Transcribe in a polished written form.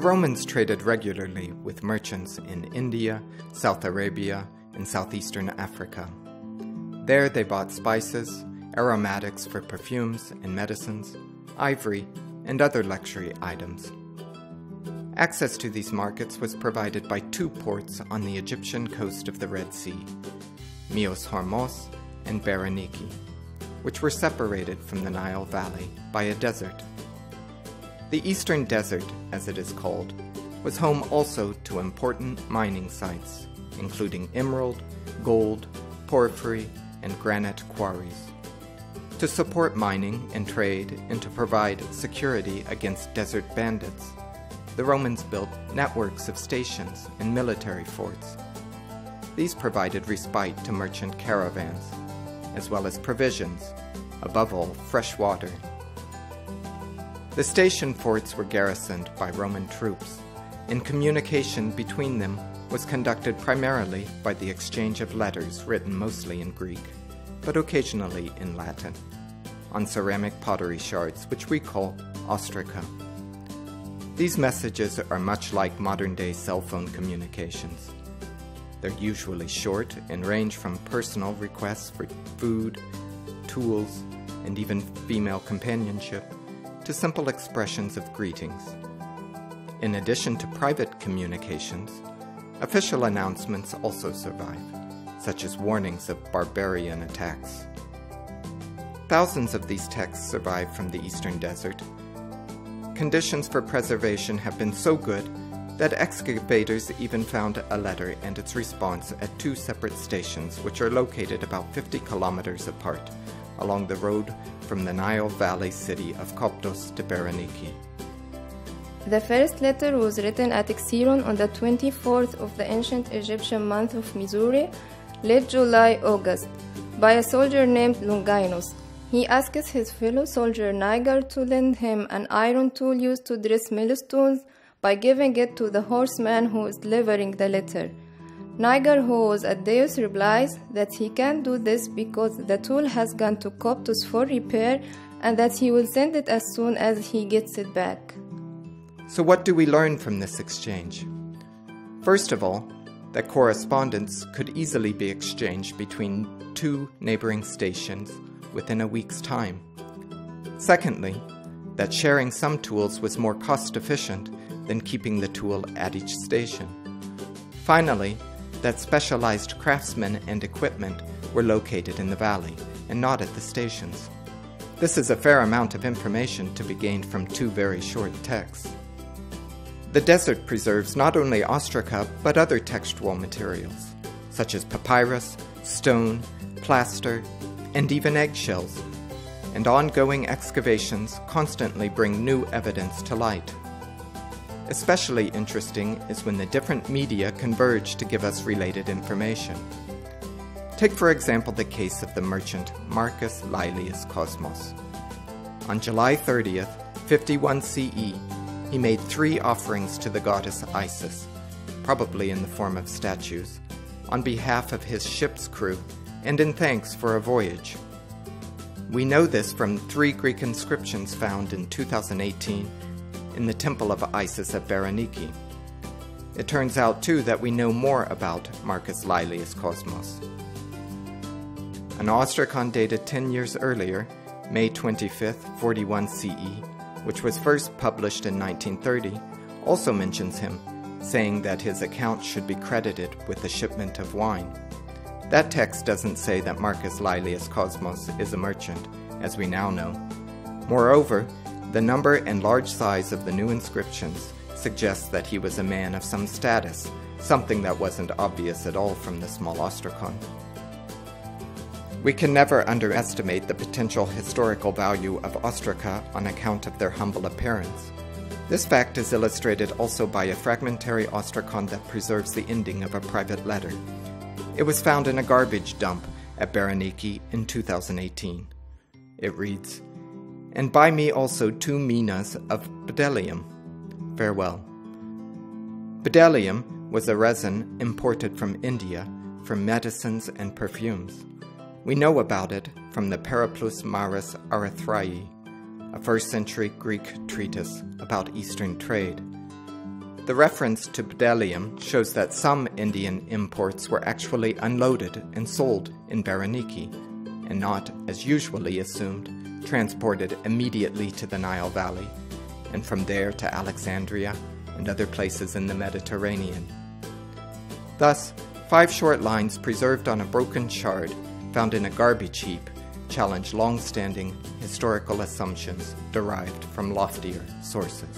The Romans traded regularly with merchants in India, South Arabia, and southeastern Africa. There they bought spices, aromatics for perfumes and medicines, ivory, and other luxury items. Access to these markets was provided by two ports on the Egyptian coast of the Red Sea, Myos Hormos and Berenike, which were separated from the Nile Valley by a desert. The Eastern Desert, as it is called, was home also to important mining sites, including emerald, gold, porphyry, and granite quarries. To support mining and trade and to provide security against desert bandits, the Romans built networks of stations and military forts. These provided respite to merchant caravans, as well as provisions, above all, fresh water. The station forts were garrisoned by Roman troops, and communication between them was conducted primarily by the exchange of letters written mostly in Greek, but occasionally in Latin, on ceramic pottery shards, which we call ostraca. These messages are much like modern-day cell phone communications. They're usually short and range from personal requests for food, tools, and even female companionship, to simple expressions of greetings. In addition to private communications, official announcements also survive, such as warnings of barbarian attacks. Thousands of these texts survive from the Eastern Desert. Conditions for preservation have been so good that excavators even found a letter and its response at two separate stations which are located about 50 kilometers apart, along the road from the Nile Valley city of Koptos to Berenike. The first letter was written at Xiron on the 24th of the ancient Egyptian month of Missouri, late July-August, by a soldier named Longinus. He asks his fellow soldier Niger to lend him an iron tool used to dress millstones by giving it to the horseman who is delivering the letter. Niger, who was at Deus, replies that he can't do this because the tool has gone to Koptos for repair and that he will send it as soon as he gets it back. So what do we learn from this exchange? First of all, that correspondence could easily be exchanged between two neighboring stations within a week's time. Secondly, that sharing some tools was more cost-efficient than keeping the tool at each station. Finally, that specialized craftsmen and equipment were located in the valley and not at the stations. This is a fair amount of information to be gained from two very short texts. The desert preserves not only ostraca but other textual materials, such as papyrus, stone, plaster, and even eggshells, and ongoing excavations constantly bring new evidence to light. Especially interesting is when the different media converge to give us related information. Take for example the case of the merchant Marcus Laelius Cosmos. On July 30th, 51 CE, he made 3 offerings to the goddess Isis, probably in the form of statues, on behalf of his ship's crew and in thanks for a voyage. We know this from 3 Greek inscriptions found in 2018 in the temple of Isis at Berenike. It turns out too that we know more about Marcus Laelius Cosmos. An ostracon dated 10 years earlier, May 25th, 41 CE, which was first published in 1930, also mentions him, saying that his account should be credited with the shipment of wine. That text doesn't say that Marcus Laelius Cosmos is a merchant, as we now know. Moreover, the number and large size of the new inscriptions suggests that he was a man of some status, something that wasn't obvious at all from the small ostracon. We can never underestimate the potential historical value of ostraca on account of their humble appearance. This fact is illustrated also by a fragmentary ostracon that preserves the ending of a private letter. It was found in a garbage dump at Berenike in 2018. It reads, "And buy me also 2 minas of bdellium. Farewell." Bdellium was a resin imported from India for medicines and perfumes. We know about it from the Periplus Maris Erythraei, a 1st century Greek treatise about Eastern trade. The reference to bdellium shows that some Indian imports were actually unloaded and sold in Berenike, and not, as usually assumed, transported immediately to the Nile Valley, and from there to Alexandria and other places in the Mediterranean. Thus, 5 short lines preserved on a broken shard found in a garbage heap challenge long-standing historical assumptions derived from loftier sources.